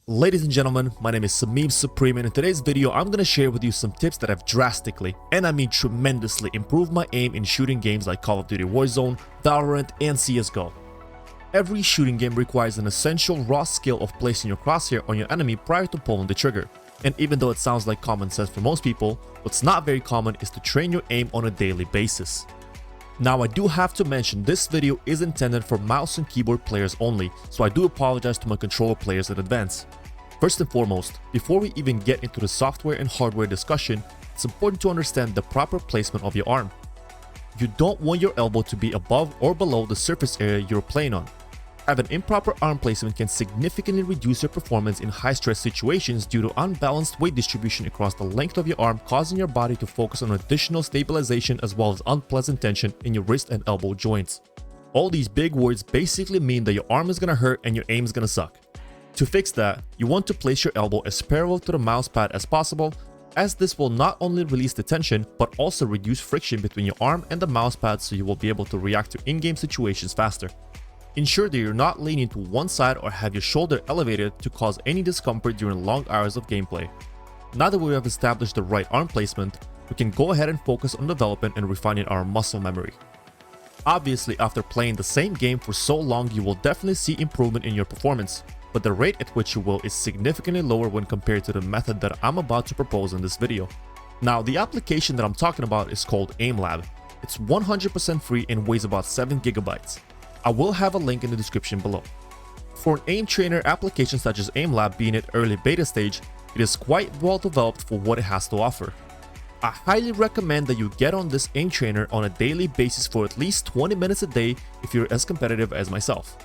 Ladies and gentlemen, my name is Samim Supreme, and in today's video I'm going to share with you some tips that have drastically, and I mean tremendously, improved my aim in shooting games like Call of Duty Warzone, Valorant, and CSGO. Every shooting game requires an essential raw skill of placing your crosshair on your enemy prior to pulling the trigger. And even though it sounds like common sense for most people, what's not very common is to train your aim on a daily basis. Now, I do have to mention this video is intended for mouse and keyboard players only, so I do apologize to my controller players in advance. First and foremost, before we even get into the software and hardware discussion, it's important to understand the proper placement of your arm. You don't want your elbow to be above or below the surface area you're playing on. Having improper arm placement can significantly reduce your performance in high-stress situations due to unbalanced weight distribution across the length of your arm, causing your body to focus on additional stabilization as well as unpleasant tension in your wrist and elbow joints. All these big words basically mean that your arm is gonna hurt and your aim is gonna suck. To fix that, you want to place your elbow as parallel to the mouse pad as possible, as this will not only release the tension but also reduce friction between your arm and the mouse pad, so you will be able to react to in-game situations faster. Ensure that you're not leaning to one side or have your shoulder elevated to cause any discomfort during long hours of gameplay. Now that we have established the right arm placement, we can go ahead and focus on developing and refining our muscle memory. Obviously, after playing the same game for so long, you will definitely see improvement in your performance, but the rate at which you will is significantly lower when compared to the method that I'm about to propose in this video. Now, the application that I'm talking about is called AIMLAB. It's 100% free and weighs about 7 GB. I will have a link in the description below. For an aim trainer application such as AIMLAB being at early beta stage, it is quite well developed for what it has to offer. I highly recommend that you get on this aim trainer on a daily basis for at least 20 minutes a day if you're as competitive as myself.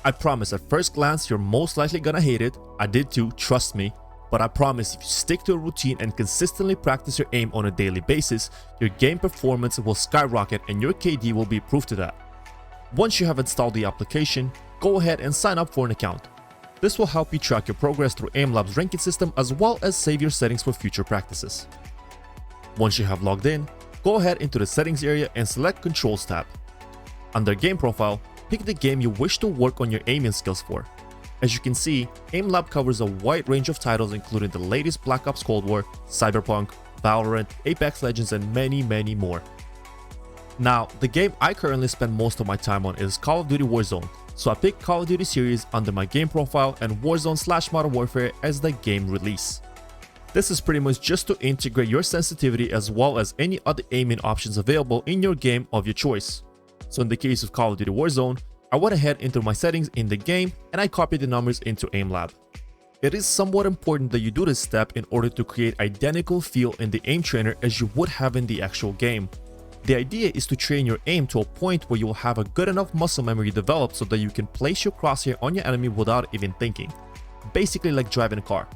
I promise at first glance you're most likely gonna hate it, I did too, trust me, but I promise if you stick to a routine and consistently practice your aim on a daily basis, your game performance will skyrocket and your KD will be proof to that. Once you have installed the application, go ahead and sign up for an account. This will help you track your progress through AIMLAB's ranking system as well as save your settings for future practices. Once you have logged in, go ahead into the settings area and select Controls tab. Under Game Profile, pick the game you wish to work on your aiming skills for. As you can see, AIMLAB covers a wide range of titles including the latest Black Ops Cold War, Cyberpunk, Valorant, Apex Legends, and many more. Now, the game I currently spend most of my time on is Call of Duty Warzone, so I picked Call of Duty series under my game profile and Warzone/Modern Warfare as the game release. This is pretty much just to integrate your sensitivity as well as any other aiming options available in your game of your choice. So in the case of Call of Duty Warzone, I went ahead into my settings in the game and I copied the numbers into AIMLAB. It is somewhat important that you do this step in order to create identical feel in the aim trainer as you would have in the actual game. The idea is to train your aim to a point where you will have a good enough muscle memory developed so that you can place your crosshair on your enemy without even thinking. Basically like driving a car.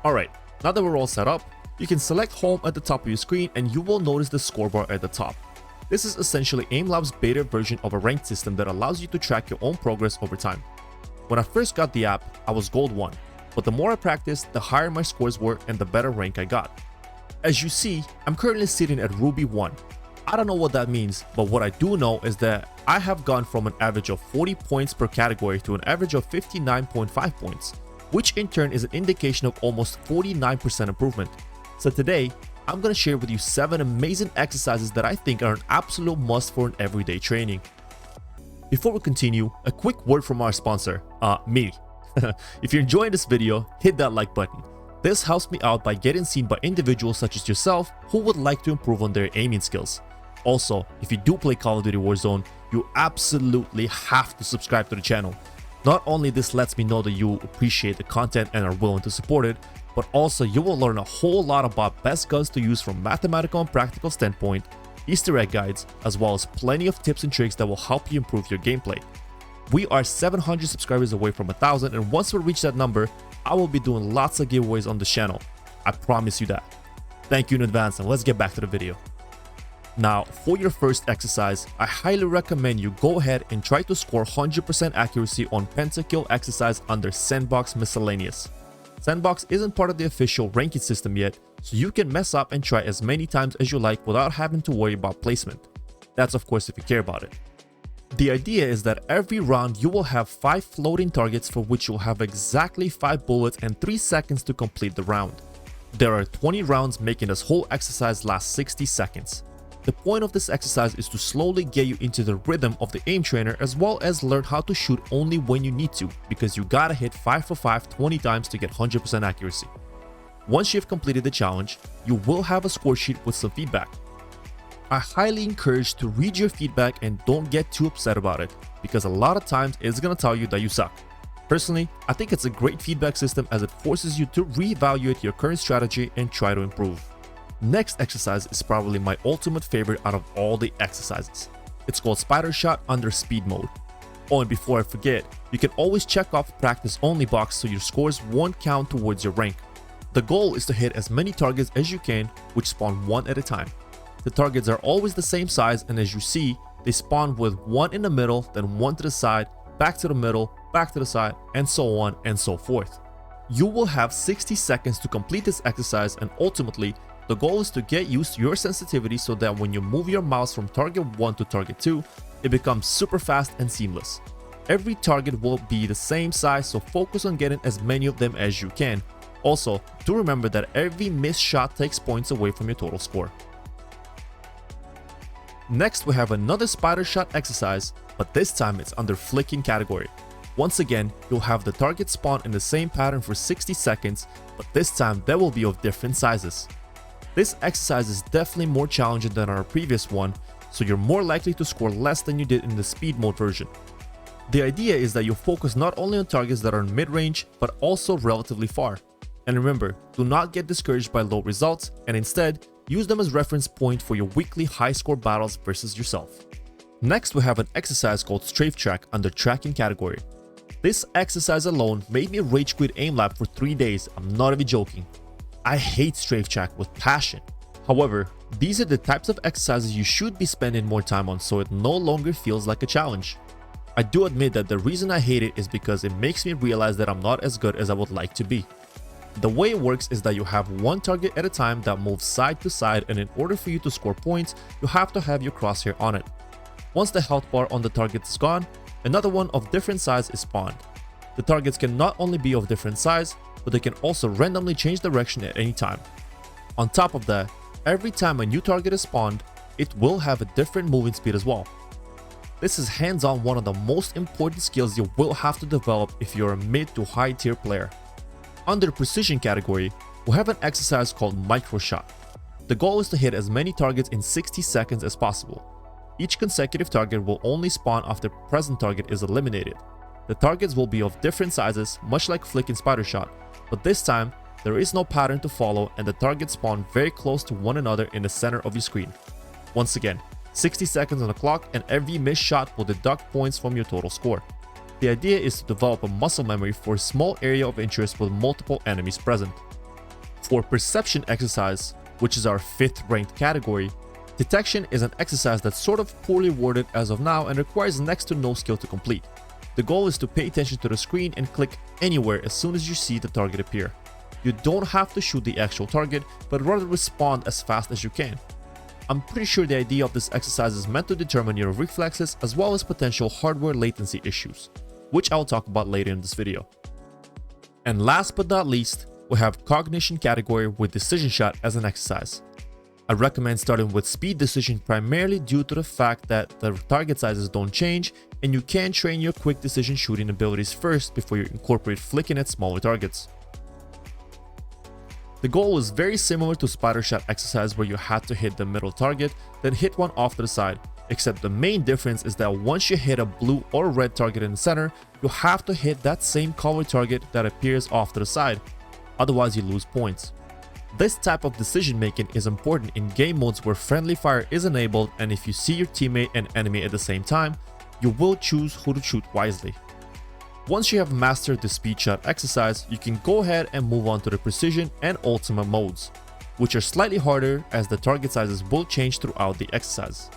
Alright, now that we're all set up, you can select home at the top of your screen and you will notice the scorebar at the top. This is essentially AIMLAB's beta version of a ranked system that allows you to track your own progress over time. When I first got the app, I was Gold 1, but the more I practiced, the higher my scores were and the better rank I got. As you see, I'm currently sitting at Ruby 1. I don't know what that means, but what I do know is that I have gone from an average of 40 points per category to an average of 59.5 points, which in turn is an indication of almost 49% improvement. So today, I'm going to share with you 7 amazing exercises that I think are an absolute must for an everyday training. Before we continue, a quick word from our sponsor, me. If you're enjoying this video, hit that like button. This helps me out by getting seen by individuals such as yourself who would like to improve on their aiming skills. Also, if you do play Call of Duty Warzone, you absolutely have to subscribe to the channel. Not only this lets me know that you appreciate the content and are willing to support it, but also you will learn a whole lot about best guns to use from mathematical and practical standpoint, Easter egg guides, as well as plenty of tips and tricks that will help you improve your gameplay. We are 700 subscribers away from 1,000, and once we reach that number, I will be doing lots of giveaways on the channel. I promise you that. Thank you in advance, and let's get back to the video. Now, for your first exercise, I highly recommend you go ahead and try to score 100% accuracy on Pentakill exercise under Sandbox Miscellaneous. Sandbox isn't part of the official ranking system yet, so you can mess up and try as many times as you like without having to worry about placement. That's of course if you care about it. The idea is that every round you will have 5 floating targets for which you'll have exactly 5 bullets and 3 seconds to complete the round. There are 20 rounds, making this whole exercise last 60 seconds. The point of this exercise is to slowly get you into the rhythm of the aim trainer, as well as learn how to shoot only when you need to, because you gotta hit 5 for 5 20 times to get 100% accuracy. Once you've completed the challenge, you will have a score sheet with some feedback. I highly encourage to read your feedback and don't get too upset about it, because a lot of times it's gonna tell you that you suck. Personally, I think it's a great feedback system as it forces you to reevaluate your current strategy and try to improve. Next exercise is probably my ultimate favorite out of all the exercises. It's called Spidershot under speed mode. Oh, and before I forget, you can always check off practice only box so your scores won't count towards your rank. The goal is to hit as many targets as you can, which spawn one at a time. The targets are always the same size, and as you see, they spawn with one in the middle, then one to the side, back to the middle, back to the side, and so on and so forth. You will have 60 seconds to complete this exercise, and ultimately, the goal is to get used to your sensitivity so that when you move your mouse from target 1 to target 2, it becomes super fast and seamless. Every target will be the same size, so focus on getting as many of them as you can. Also, do remember that every missed shot takes points away from your total score. Next, we have another Spidershot exercise, but this time it's under flicking category. Once again, you'll have the target spawn in the same pattern for 60 seconds, but this time they will be of different sizes. This exercise is definitely more challenging than our previous one, so you're more likely to score less than you did in the speed mode version. The idea is that you focus not only on targets that are in mid-range, but also relatively far. And remember, do not get discouraged by low results, and instead, use them as reference point for your weekly high score battles versus yourself. Next, we have an exercise called Strafetrack under tracking category. This exercise alone made me rage quit AIMLAB for 3 days, I'm not even joking. I hate Strafetrack with passion. However, these are the types of exercises you should be spending more time on so it no longer feels like a challenge. I do admit that the reason I hate it is because it makes me realize that I'm not as good as I would like to be. The way it works is that you have one target at a time that moves side to side, and in order for you to score points, you have to have your crosshair on it. Once the health bar on the target is gone, another one of different size is spawned. The targets can not only be of different size, but they can also randomly change direction at any time. On top of that, every time a new target is spawned, it will have a different moving speed as well. This is hands-on one of the most important skills you will have to develop if you're a mid to high tier player. Under the precision category, we have an exercise called Microshot. The goal is to hit as many targets in 60 seconds as possible. Each consecutive target will only spawn after the present target is eliminated. The targets will be of different sizes, much like Flick and Spidershot, but this time, there is no pattern to follow and the targets spawn very close to one another in the center of your screen. Once again, 60 seconds on the clock, and every missed shot will deduct points from your total score. The idea is to develop a muscle memory for a small area of interest with multiple enemies present. For perception exercise, which is our 5th ranked category, detection is an exercise that's sort of poorly worded as of now and requires next to no skill to complete. The goal is to pay attention to the screen and click anywhere as soon as you see the target appear. You don't have to shoot the actual target, but rather respond as fast as you can. I'm pretty sure the idea of this exercise is meant to determine your reflexes as well as potential hardware latency issues, which I'll talk about later in this video. And last but not least, we have Cognition category with Decisionshot as an exercise. I recommend starting with speed decision primarily due to the fact that the target sizes don't change and you can train your quick decision shooting abilities first before you incorporate flicking at smaller targets. The goal is very similar to Spidershot exercise where you had to hit the middle target, then hit one off to the side, except the main difference is that once you hit a blue or red target in the center, you have to hit that same color target that appears off to the side, otherwise you lose points. This type of decision making is important in game modes where friendly fire is enabled, and if you see your teammate and enemy at the same time, you will choose who to shoot wisely. Once you have mastered the speed shot exercise, you can go ahead and move on to the precision and ultimate modes, which are slightly harder as the target sizes will change throughout the exercise.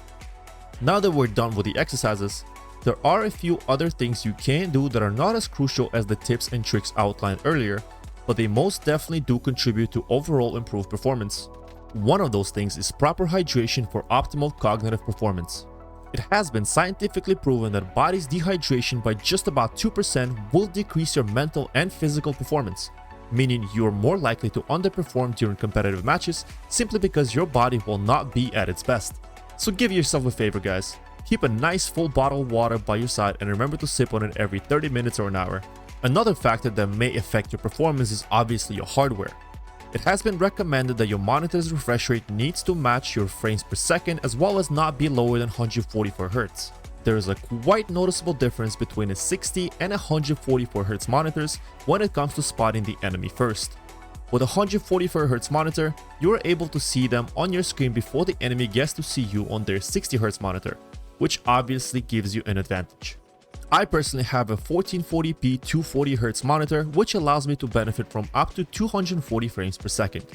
Now that we're done with the exercises, there are a few other things you can do that are not as crucial as the tips and tricks outlined earlier, but they most definitely do contribute to overall improved performance. One of those things is proper hydration for optimal cognitive performance. It has been scientifically proven that body's dehydration by just about 2% will decrease your mental and physical performance, meaning you are more likely to underperform during competitive matches simply because your body will not be at its best. So give yourself a favor, guys. Keep a nice full bottle of water by your side and remember to sip on it every 30 minutes or an hour. Another factor that may affect your performance is obviously your hardware. It has been recommended that your monitor's refresh rate needs to match your frames per second as well as not be lower than 144 Hz. There is a quite noticeable difference between a 60 and 144 Hz monitors when it comes to spotting the enemy first. With a 144 Hz monitor, you are able to see them on your screen before the enemy gets to see you on their 60 Hz monitor, which obviously gives you an advantage. I personally have a 1440p 240Hz monitor, which allows me to benefit from up to 240 frames per second.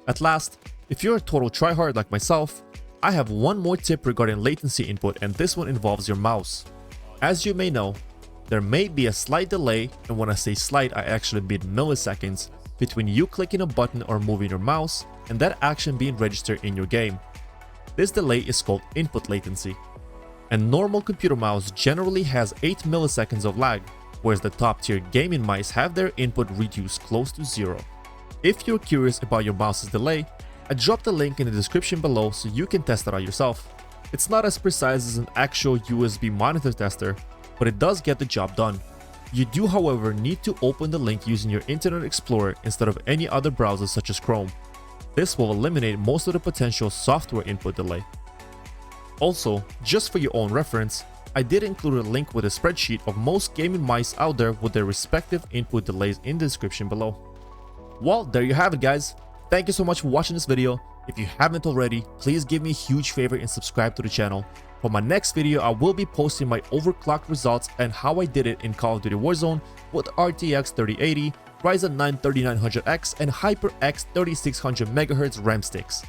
At last, if you're a total tryhard like myself, I have one more tip regarding latency input, and this one involves your mouse. As you may know, there may be a slight delay, and when I say slight, I actually mean milliseconds, between you clicking a button or moving your mouse and that action being registered in your game. This delay is called input latency. A normal computer mouse generally has 8 milliseconds of lag, whereas the top tier gaming mice have their input reduced close to 0. If you're curious about your mouse's delay, I dropped a link in the description below so you can test it out yourself. It's not as precise as an actual USB monitor tester, but it does get the job done. You do, however, need to open the link using your Internet Explorer instead of any other browser such as Chrome. This will eliminate most of the potential software input delay. Also, just for your own reference, I did include a link with a spreadsheet of most gaming mice out there with their respective input delays in the description below. Well, there you have it, guys. Thank you so much for watching this video. If you haven't already, please give me a huge favor and subscribe to the channel. For my next video, I will be posting my overclocked results and how I did it in Call of Duty Warzone with RTX 3080, Ryzen 9 3900X, and HyperX 3600MHz RAM sticks.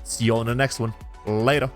See you on the next one. Later.